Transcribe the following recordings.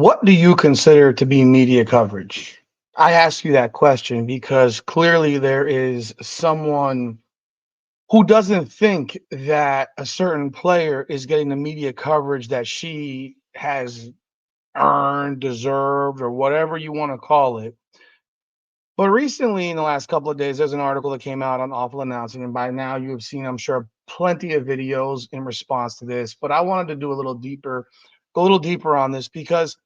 What do you consider to be media coverage? I ask you that question because clearly there is someone who doesn't think that a certain player is getting the media coverage that she has earned, deserved, or whatever you want to call it. But recently, in the last couple of days, there's an article that came out on awful announcing, and by now you have seen, I'm sure, plenty of videos in response to this. But I wanted to do a little deeper, go a little deeper on this because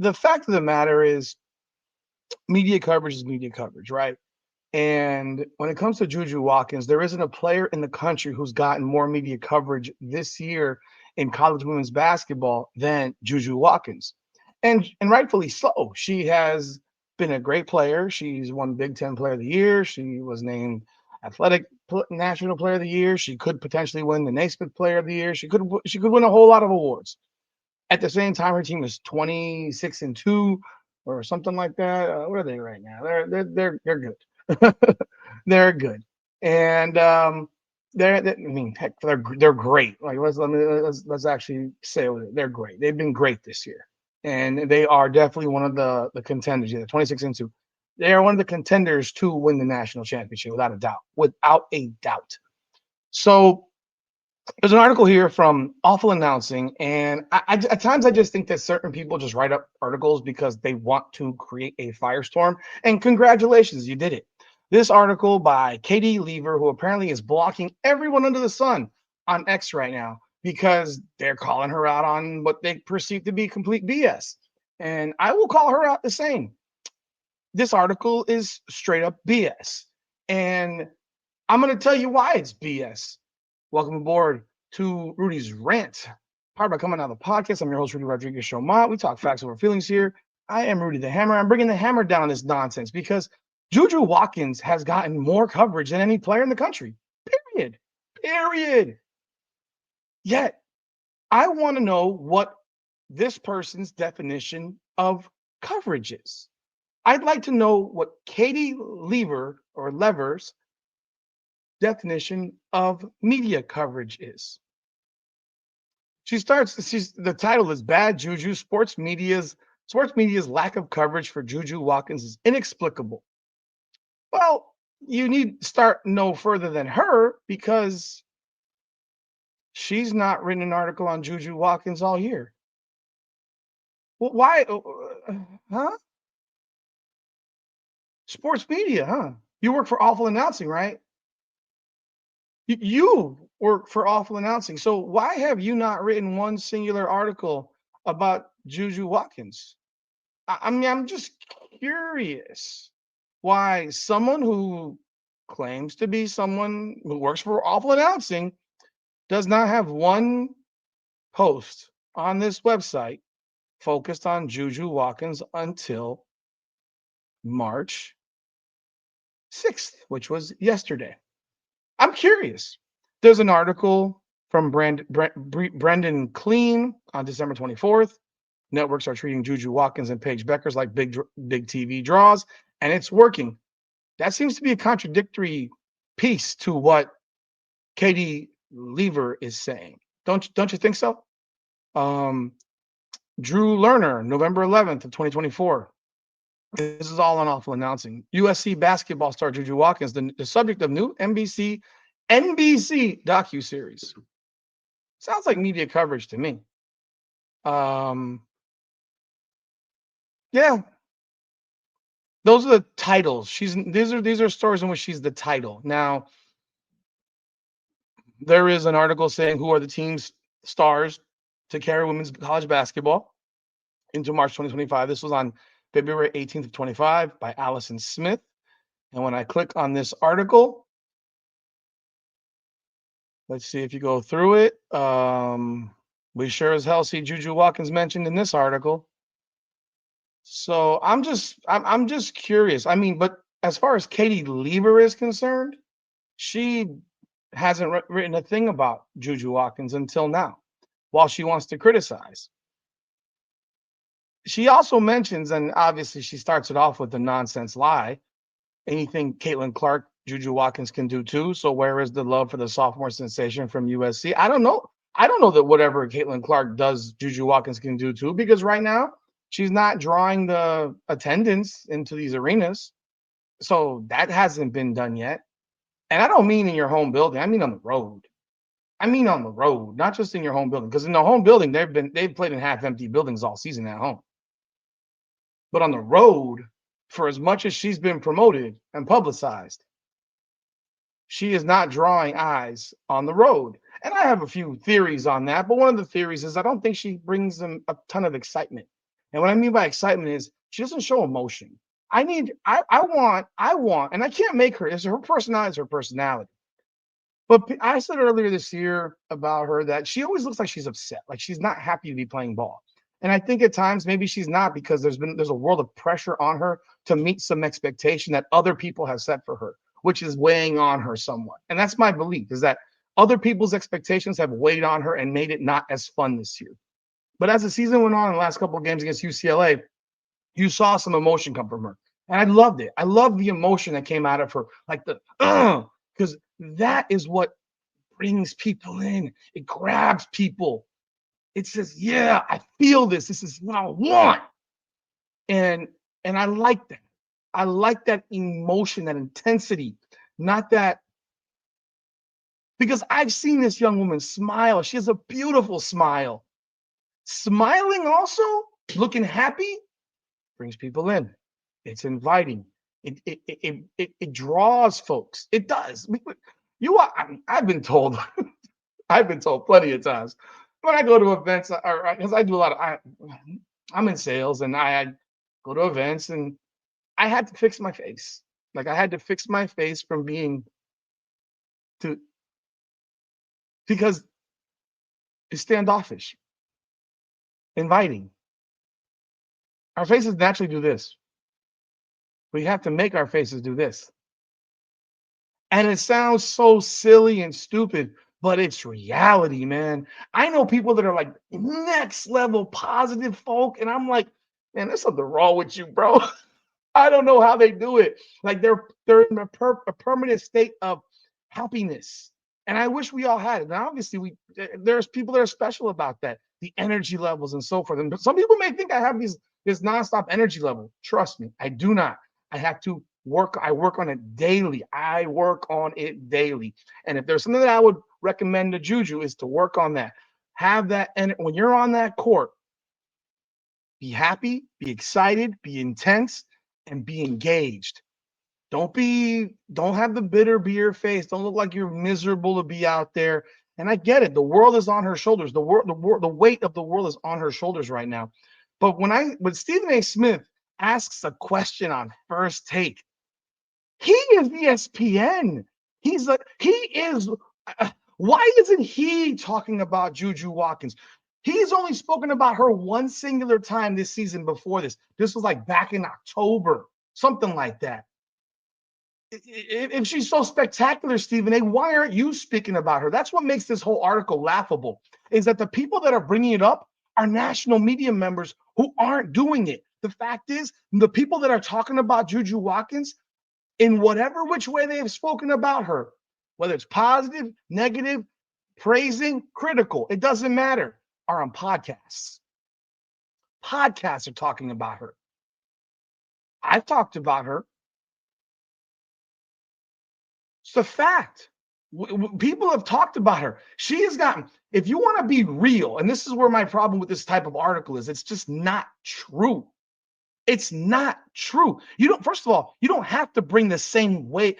the fact of the matter is media coverage is media coverage, right? And when it comes to Juju Watkins, there isn't a player in the country who's gotten more media coverage this year in college women's basketball than Juju Watkins. And rightfully so. She has been a great player. She's won Big Ten Player of the Year. She was named Athletic National Player of the Year. She could potentially win the Naismith Player of the Year. She could win a whole lot of awards. At the same time, her team is 26-2 or something like that. What are they right now? They're good. They're good, and I mean, heck, they're great. Like let's actually say they're great. They've been great this year, and they are definitely one of the contenders. Yeah, 26-2. They are one of the contenders to win the national championship without a doubt. Without a doubt. So there's an article here from Awful Announcing, and at times I just think that certain people just write up articles because they want to create a firestorm. And congratulations, you did it. This article by Katie Lever, who apparently is blocking everyone under the sun on X right now because they're calling her out on what they perceive to be complete BS. And I will call her out the same. This article is straight up BS. And I'm going to tell you why it's BS. Welcome aboard to Rudy's Rant, powered by Coming Out of the Podcast. I'm your host, Rudy Rodriguez Showmont. We talk facts over feelings here. I am Rudy the Hammer. I'm bringing the hammer down on this nonsense because Juju Watkins has gotten more coverage than any player in the country. Period. Period. Yet, I want to know what this person's definition of coverage is. I'd like to know what Katie Lever or Lever's definition of media coverage is. She's the title is Bad Juju. Sports media's lack of coverage for Juju Watkins is inexplicable. Well, you need to start no further than her because she's not written an article on Juju Watkins all year. Well, why? Huh? Sports media, huh? You work for Awful Announcing, right? You work for Awful Announcing. So why have you not written one singular article about Juju Watkins? I mean, I'm just curious why someone who claims to be someone who works for Awful Announcing does not have one post on this website focused on Juju Watkins until March 6th, which was yesterday. I'm curious. There's an article from Brendan Clean on December 24th. Networks are treating Juju Watkins and Paige Beckers like big TV draws, and it's working. That seems to be a contradictory piece to what Katie Lever is saying. Don't you think so? Drew Lerner, November 11th of 2024. This is all on Awful Announcing. USC basketball star Juju Watkins, the subject of new NBC docuseries. Sounds like media coverage to me. Yeah. Those are the titles. These are stories in which she's the title. Now, there is an article saying who are the team's stars to carry women's college basketball into March 2025. This was on February 18th of 25 by Allison Smith. And when I click on this article, let's see if you go through it. We sure as hell see Juju Watkins mentioned in this article. So I'm just curious. I mean, but as far as Katie Lever is concerned, she hasn't written a thing about Juju Watkins until now, while she wants to criticize. She also mentions, and obviously she starts it off with the nonsense lie, anything Caitlin Clark, Juju Watkins can do too. So where is the love for the sophomore sensation from USC? I don't know. I don't know that whatever Caitlin Clark does, Juju Watkins can do too, because right now She's not drawing the attendance into these arenas. So that hasn't been done yet. And I don't mean in your home building. I mean on the road. I mean on the road, not just in your home building. Because in the home building, they've played in half-empty buildings all season at home. But on the road, for as much as she's been promoted and publicized, she is not drawing eyes on the road. And I have a few theories on that, but one of the theories is I don't think she brings them a ton of excitement. And what I mean by excitement is she doesn't show emotion. I want, and I can't make her, it's her personality, is her personality. But I said earlier this year about her that she always looks like she's upset, like she's not happy to be playing ball. And I think at times maybe she's not because there's a world of pressure on her to meet some expectation that other people have set for her, which is weighing on her somewhat. And that's my belief, is that other people's expectations have weighed on her and made it not as fun this year. But as the season went on in the last couple of games against UCLA, you saw some emotion come from her. And I loved it. I loved the emotion that came out of her, like the because that is what brings people in. It grabs people. It says, yeah, I feel this. This is what I want. And I like that. I like that emotion, that intensity, not that, because I've seen this young woman smile. She has a beautiful smile. Smiling also, looking happy, brings people in. It's inviting. It draws folks. It does. I've been told, I've been told plenty of times when I go to events, or because I do a lot of, I'm in sales and I go to events and I had to fix my face. Like I had to fix my face from being to because it's standoffish, inviting. Our faces naturally do this. We have to make our faces do this. And it sounds so silly and stupid, but it's reality, man. I know people that are like next level positive folk, and I'm like, man, there's something wrong with you, bro. I don't know how they do it. Like they're in a permanent state of happiness. And I wish we all had it. And obviously, there's people that are special about that, the energy levels and so forth. And some people may think I have this nonstop energy level. Trust me, I do not. I have to work. I work on it daily. I work on it daily. And if there's something that I would recommend to Juju is to work on that. Have that, and when you're on that court, be happy, be excited, be intense, and be engaged. Don't have the bitter beer face. Don't look like you're miserable to be out there. And I get it. The world is on her shoulders. The weight of the world is on her shoulders right now. But when Stephen A. Smith asks a question on First Take, he is ESPN. He is. Why isn't he talking about Juju Watkins? He's only spoken about her one singular time this season before this. This was like back in October, something like that. If she's so spectacular, Stephen A., why aren't you speaking about her? That's what makes this whole article laughable, is that the people that are bringing it up are national media members who aren't doing it. The fact is, the people that are talking about Juju Watkins, in whatever which way they have spoken about her, whether it's positive, negative, praising, critical, it doesn't matter, are on podcasts. Podcasts are talking about her. I've talked about her. It's a fact. People have talked about her. She has gotten, if you want to be real, and this is where my problem with this type of article is, it's just not true. It's not true. First of all, you don't have to bring the same weight.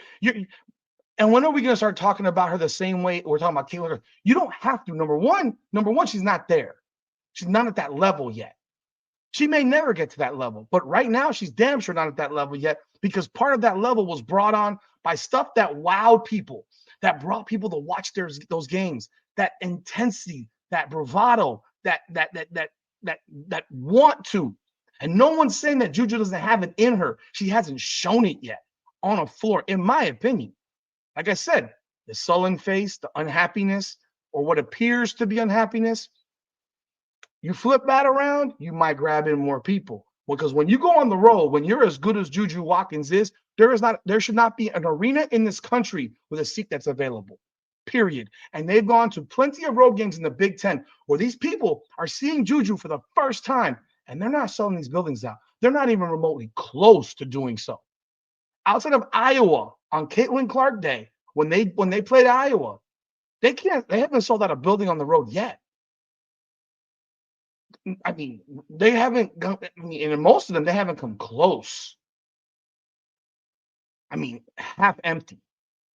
And when are we going to start talking about her the same way we're talking about Caitlin? You don't have to. Number one, she's not there. She's not at that level yet. She may never get to that level, but right now she's damn sure not at that level yet, because part of that level was brought on by stuff that wowed people, that brought people to watch those games, that intensity, that bravado, that want to. And no one's saying that Juju doesn't have it in her. She hasn't shown it yet on a floor, in my opinion. Like I said, the sullen face, the unhappiness, or what appears to be unhappiness, you flip that around, you might grab in more people. Because when you go on the road, when you're as good as Juju Watkins is, there should not be an arena in this country with a seat that's available. Period. And they've gone to plenty of road games in the Big Ten where these people are seeing Juju for the first time, and they're not selling these buildings out. They're not even remotely close to doing so. Outside of Iowa on Caitlin Clark Day, when they played Iowa, they haven't sold out a building on the road yet. I mean, they haven't and most of them, they haven't come close. I mean, half empty.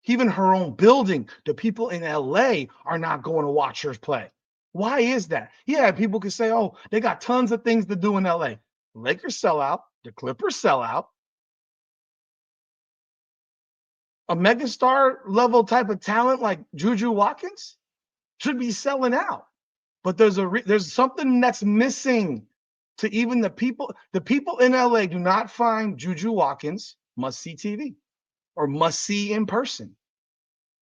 Even her own building, the people in LA are not going to watch her play. Why is that? Yeah, people can say, oh, they got tons of things to do in LA. Lakers sell out, the Clippers sell out. A megastar level type of talent like Juju Watkins should be selling out. But there's something that's missing to even the people. The people in LA do not find Juju Watkins must see TV or must see in person.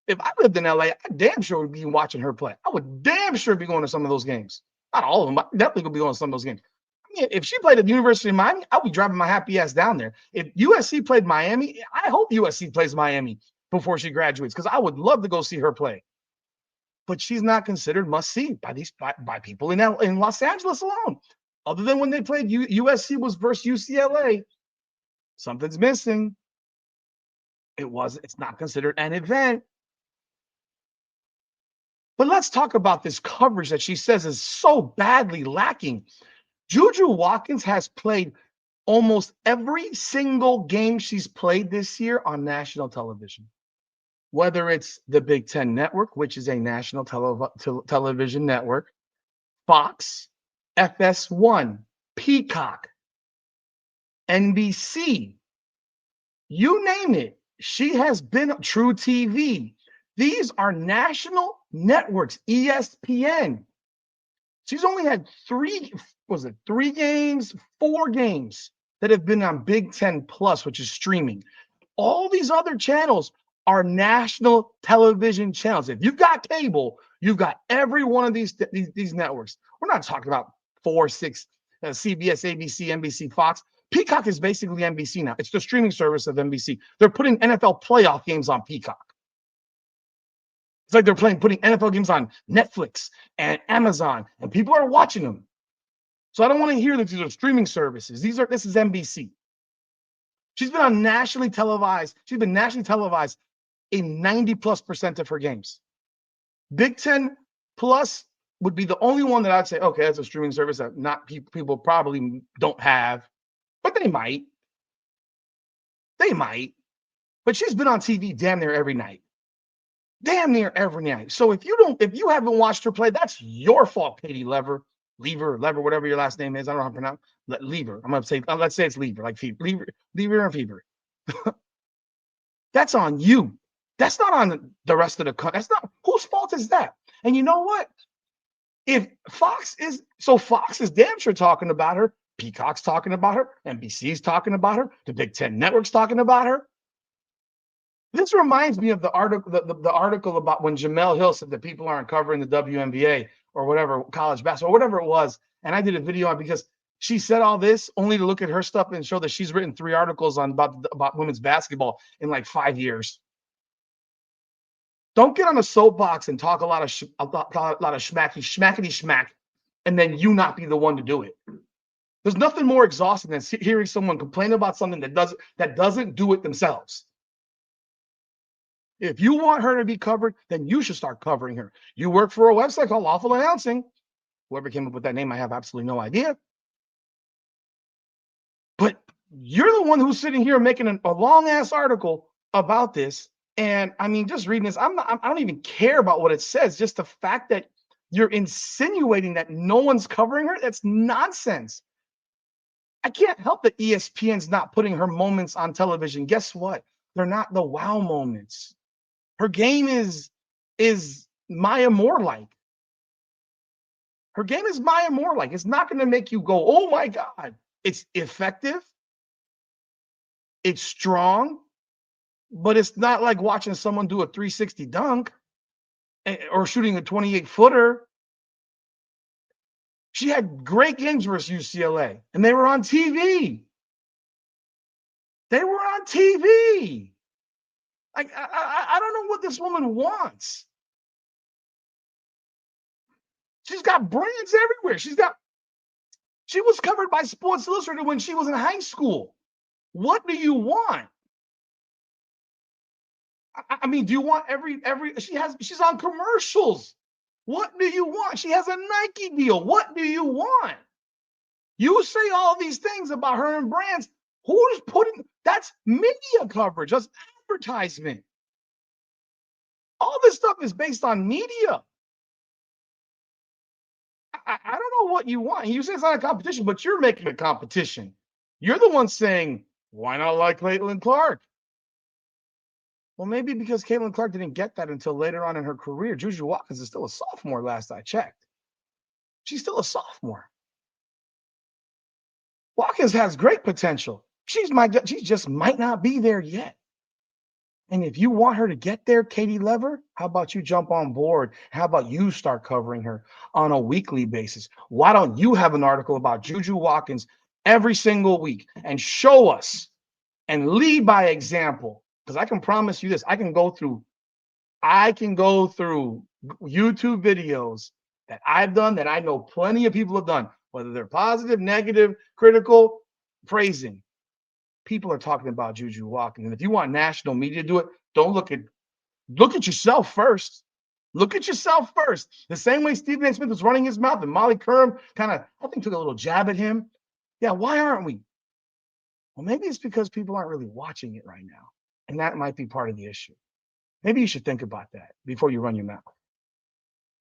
If I lived in LA, I damn sure would be watching her play. I would damn sure be going to some of those games. Not all of them, but definitely gonna be going to some of those games. I mean, if she played at the University of Miami, I'll be driving my happy ass down there. If USC played Miami, I hope USC plays Miami before she graduates because I would love to go see her play. But she's not considered must see by people in Los Angeles alone. Other than when they played USC was versus UCLA, something's missing. It's not considered an event. But let's talk about this coverage that she says is so badly lacking. Juju Watkins has played almost every single game she's played this year on national television, whether it's the Big Ten Network, which is a national television network, Fox, FS1, Peacock, NBC, you name it. She has been True TV. These are national networks, ESPN. She's only had four games that have been on Big Ten Plus, which is streaming. All these other channels are national television channels. If you've got cable, you've got every one of these networks. We're not talking about 4, 6, CBS, ABC, NBC, Fox. Peacock is basically NBC now. It's the streaming service of NBC. They're putting NFL playoff games on Peacock. It's like they're putting NFL games on Netflix and Amazon, and people are watching them. So I don't want to hear that these are streaming services. This is NBC. She's been nationally televised in 90+% of her games. Big Ten Plus would be the only one that I'd say, okay, that's a streaming service that not people probably don't have, but they might. They might. But she's been on TV damn near every night. Damn near every night. So if you haven't watched her play, that's your fault, Katie Lever, whatever your last name is. I don't know how to pronounce Lever. I'm gonna say, let's say it's Lever, like Fever, Lever and Fever. That's on you. That's not on the rest of the country. That's not whose fault is that? And you know what? If Fox is damn sure talking about her. Peacock's talking about her. NBC's talking about her. The Big Ten Network's talking about her. This reminds me of the article about when Jamel Hill said that people aren't covering the WNBA or whatever, college basketball, whatever it was. And I did a video on because she said all this only to look at her stuff and show that she's written 3 articles about women's basketball in like 5 years. Don't get on a soapbox and talk a lot of schmackety, and then you not be the one to do it. There's nothing more exhausting than hearing someone complain about something that doesn't do it themselves. If you want her to be covered, then you should start covering her. You work for a website called Lawful Announcing. Whoever came up with that name, I have absolutely no idea. But you're the one who's sitting here making a long-ass article about this. And I mean, just reading this, I don't even care about what it says. Just the fact that you're insinuating that no one's covering her, that's nonsense. I can't help that ESPN's not putting her moments on television. Guess what? They're not the wow moments. Her game is Maya Moore-like. Her game is Maya Moore-like. It's not going to make you go, oh my God. It's effective. It's strong. But it's not like watching someone do a 360 dunk or shooting a 28-footer. She had great games versus UCLA, and they were on TV. They were on TV. Like, I don't know what this woman wants. She's got brands everywhere. She's She was covered by Sports Illustrated when she was in high school. What do you want? I mean, do you want every she's on commercials. What do you want? She has a Nike deal. What do you want? You say all these things about her and brands. Who's putting that's media coverage, that's advertisement. All this stuff is based on media. I don't know what you want. You say it's not a competition, but you're making a competition. You're the one saying, why not like Caitlin Clark? Well, maybe because Caitlin Clark didn't get that until later on in her career. Juju Watkins is still a sophomore, last I checked. She's still a sophomore. Watkins has great potential. She just might not be there yet. And if you want her to get there, Katie Lever, how about you jump on board? How about you start covering her on a weekly basis? Why don't you have an article about Juju Watkins every single week and show us and lead by example? Because I can promise you this, I can go through YouTube videos that I've done that I know plenty of people have done, whether they're positive, negative, critical, praising. People are talking about Juju Watkins. And if you want national media to do it, don't look at yourself first. Look at yourself first. The same way Stephen A. Smith was running his mouth and Molly Curran kind of, I think, took a little jab at him. Yeah, why aren't we? Well, maybe it's because people aren't really watching it right now. And that might be part of the issue. Maybe you should think about that before you run your mouth.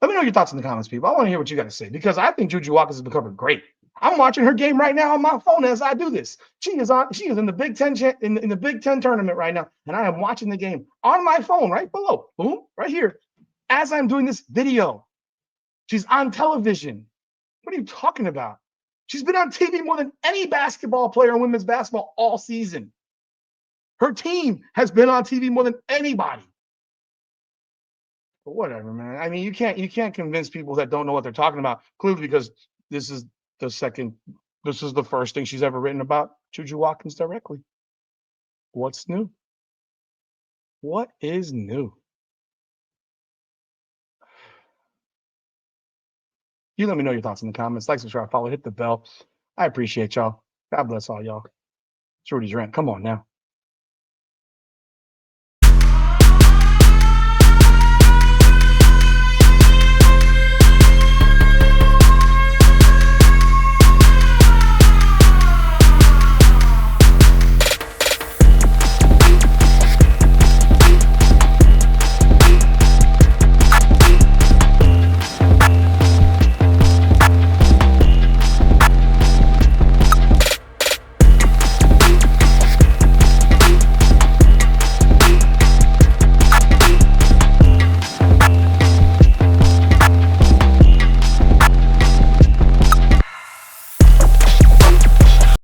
Let me know your thoughts in the comments, people. I want to hear what you got to say because I think Juju Watkins has become great. I'm watching her game right now on my phone as I do this. She is in the Big Ten in the Big Ten tournament right now, and I am watching the game on my phone right below, boom, right here, as I'm doing this video. She's on television. What are you talking about? She's been on TV more than any basketball player in women's basketball all season. Her team has been on TV more than anybody. But whatever, man. I mean, you can't convince people that don't know what they're talking about. Clearly, because this is the first thing she's ever written about Juju Watkins directly. What's new? What is new? You let me know your thoughts in the comments. Like, subscribe, follow, hit the bell. I appreciate y'all. God bless all y'all. It's Rudy's Rant. Come on now.